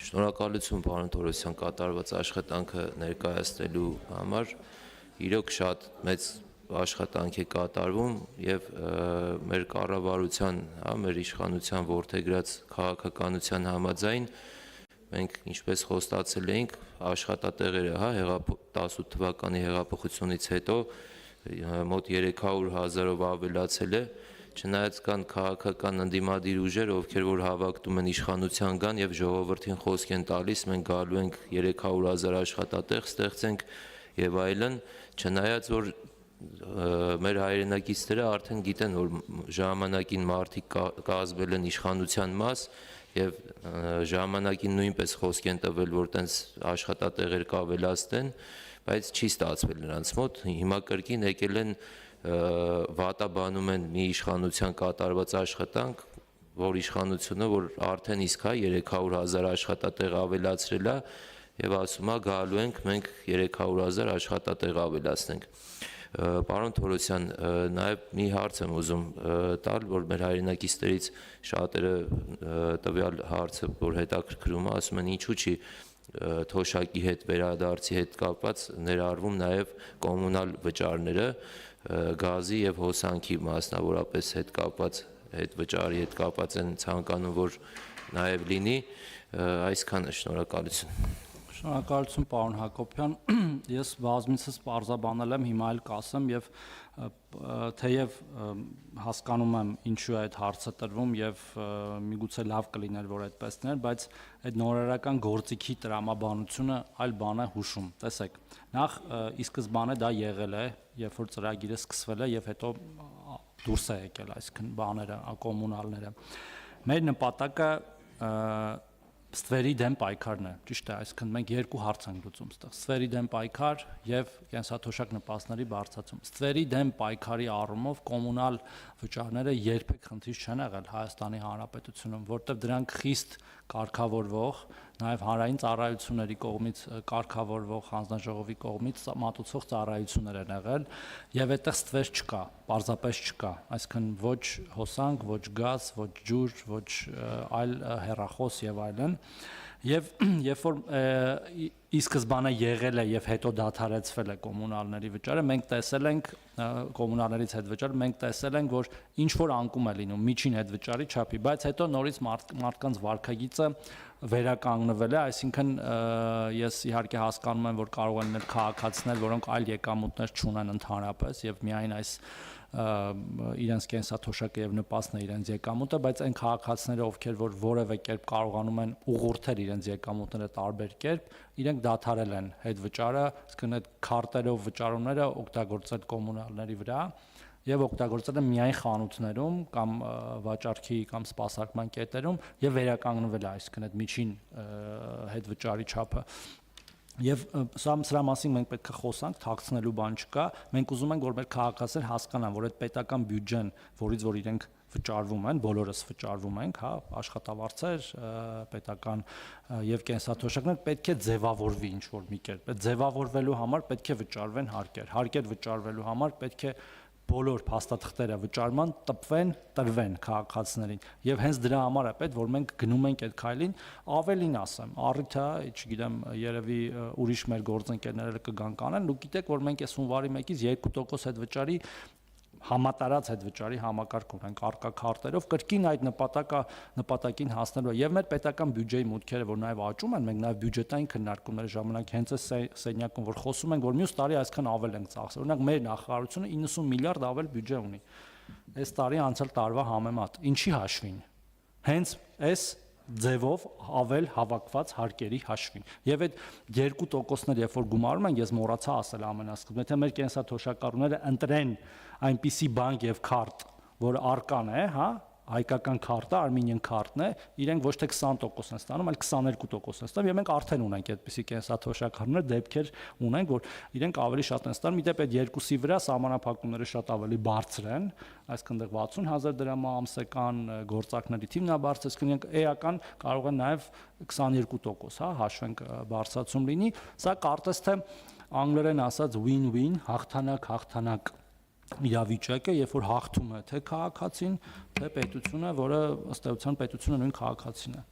Շնորհակալություն պարոն Թորոսյան կատարված աշխատանքը ներկայացնելու համար։ Իրոք շատ մեծ աշխատանք է կատարվում եւ մեր կառավարության, մեր իշխանության որդեգրած քաղաքականության համաձայն մենք ինչպես խոստացել էինք աշխատատեղերը, 18 թվականի հեղափոխությունից հետո մոտ 300,000-ով ավելացել է, չնայած կան քաղաքական ընդդիմադիր ուժեր, ովքեր որ հավակնում են իշխանության կան եւ ժողովրդին խոսք են տալիս, մենք գալու ենք 300,000 աշխատատեղ ստեղծենք եւ այլն, չնայած որ մեր հայրենակիցները արդեն գիտեն, որ ժամանակին մարդիկ կազմել են իշխանության մաս եւ ժամանակին նույնպես խոսք են տվել, որ տենց աշխատատեղեր կավելացնեն, բայց չի ստացվել նրանց մոտ։ Հիմա կրկին եկել են վատաբանում են մի իշխանության կատարված աշխատանք, որ իշխանությունը, որ արդեն իսկ 300,000 աշխատատեղ ավելացրել է եւ ասում է գալու ենք մենք 300,000 աշխատատեղ ավելացնենք։ Պարոն Թորոսյան, նաև մի հարց եմ ուզում տալ, որ մեր հայրենակիցներից շատերը տվյալ հարցը, որ հետաքրքրում է, ասում են ինչու՞ չի թոշակի հետ վերադարձի հետ կապված ներառվում նաև կոմունալ վճարները, գազի եւ հոսանքի մասնավորապես հետ կապված, հետ վճարի հետ կապված են ցանկանում, որ նաև լինի, այսքանը շնորհակալություն։ Շնորհակալություն պարոն Հակոբյան, ես բազմիցս պարզաբանել եմ, հիմա էլ կասեմ եւ թեև հասկանում եմ ինչու է այդ հարցը տրվում եւ միգուցե լավ կլիներ որ այդպես լիներ, բայց այդ նորարարական գործիքի տրամաբանությունը այլ բան է հուշում։ Տեսեք, նախ ի սկզբանե դա եղել է, երբ որ ծրագիրը սկսվել է եւ հետո դուրս է եկել այսքան բաները, կոմունալները։ Մեր նպատակը ստվերի դեմ պայքարն է, ճիշտ է, այսինքն մենք երկու հարց ենք լուծում ստեղ, ստվերի դեմ պայքար եւ կենսաթոշակ նպաստների բարձրացում։ Ստվերի դեմ պայքարի առումով կոմունալ վճարները երբեք խնդիր չեն եղել Հայաստանի Հանրապետությունում, որտեղ դրանք խիստ կարգավորվող, նաեւ հանրային ծառայությունների կողմից կարգավորվող հանձնաժողովի կողմից մատուցող ծառայություններ են եղել եւ այդտեղ ստվեր չկա, պարզապես չկա, այսինքն ոչ հոսանք, ոչ գազ, ոչ ջուր, ոչ այլ հեռախոս եւ այլն։ Եվ երբ որ ի սկզբանե եղել է եւ հետո դադարեցվել է կոմունալների վճարը, մենք տեսել ենք կոմունալներից հետ վճարը, մենք տեսել ենք, որ ինչ որ անկում է լինում միջին հետ վճարի չափի, բայց հետո նորից մարդկանց վարկագիծը վերականգնվել է, այսինքն ես իհարկե հասկանում եմ, որ կարող են քաղաքացիներ, որոնք այլ եկամուտներ չունեն ընդհանրապես եւ միայն այս իրենց կենսաթոշակը եւ նպաստն է իրենց եկամուտը, բայց այն քաղաքացիները, ովքեր որ որևէ կերպ կարողանում են ուղղորդել իրենց եկամուտները տարբեր կերպ, իրենք դադարել են հետ վճարը, այսինքն այդ քարտերով վճարումները օգտագործել կոմունալների վրա եւ օգտագործել են միայն խանութներում կամ վաճառքի կամ սպասարկման կետերում եւ վերականգնվել է, այսինքն այդ միջին հետ վճարի չափը։ Եվ սրա մասին մենք պետք է խոսանք, թաքցնելու բան չկա, մենք ուզում ենք, որ մեր քաղաքացիներ հասկանան, որ այդ պետական բյուջեն, որից որ իրենք վճարվում են, բոլորս վճարվում ենք, աշխատավարձեր, պետական եւ կենսաթոշակներ պետք է ձևավորվի ինչ-որ մի կերպ։ Այդ ձևավորվելու համար պետք է վճարվեն հարկեր։ Հարկեր վճարվելու համար պետք է բոլոր փաստաթղթերը վճարման տպվեն, տրվեն քաղաքացիներին եւ հենց դրա համար է պետք որ մենք գնում ենք այդ քայլին, ավելին ասեմ, առիթ է, չգիտեմ, երևի ուրիշ մեր գործընկերները կգան կանեն, ու գիտեք որ մենք այս հունվարի 1-ից 2% հետ վճարի համատարած հետ վճարի համակարգ ունենք արկա քարտերով կրկին այդ նպատակին հասնելու եւ մեր պետական բյուջեի մուտքերը որ նաեւ աճում են մենք նաեւ բյուջետային քննարկումների ժամանակ հենց այս սենյակում որ խոսում ենք որ մյուս տարի այսքան ավել ենք ծախսել օրինակ մեր նախարարությունը 90 միլիարդ ավել բյուջե ունի այս տարի անցյալ տարվա համեմատ ինչի հաշվին հենց այս ձևով ավել հավաքված հարկերի հաշվին եւ այդ 2%-ներ երբ որ գումարում են ես մոռացա ասել ամենասկզբում եթե մեր կենսաթոշակառուները ընտրեն այնպիսի բանկ եւ քարտ որ արկան է հայկական քարտը Armenian քարտն է իրենք ոչ թե 20% են ստանում այլ 22% են ստանում եւ մենք արդեն ունենք այդպիսի կենսաթոշակառուներ դեպքեր ունենք որ իրենք ավելի շատ են ստանում իդեպ այդ երկուսի վրա սահմանափակումները շատ ավելի բարձր են այսինքն 60,000 դրամ ամսական գործակների թիվն է բարձր այսինքն իրենք էական կարող են նաեւ 22% հաշվենք բարձրացում լինի սա կարծես թե անգլերեն ասած win-win հաղթանակ իրավիճակը, երբ որ հաղթում է թե քաղաքացին, թե պետությունը, որը ըստ էության պետությունը նույն քաղաքացին է։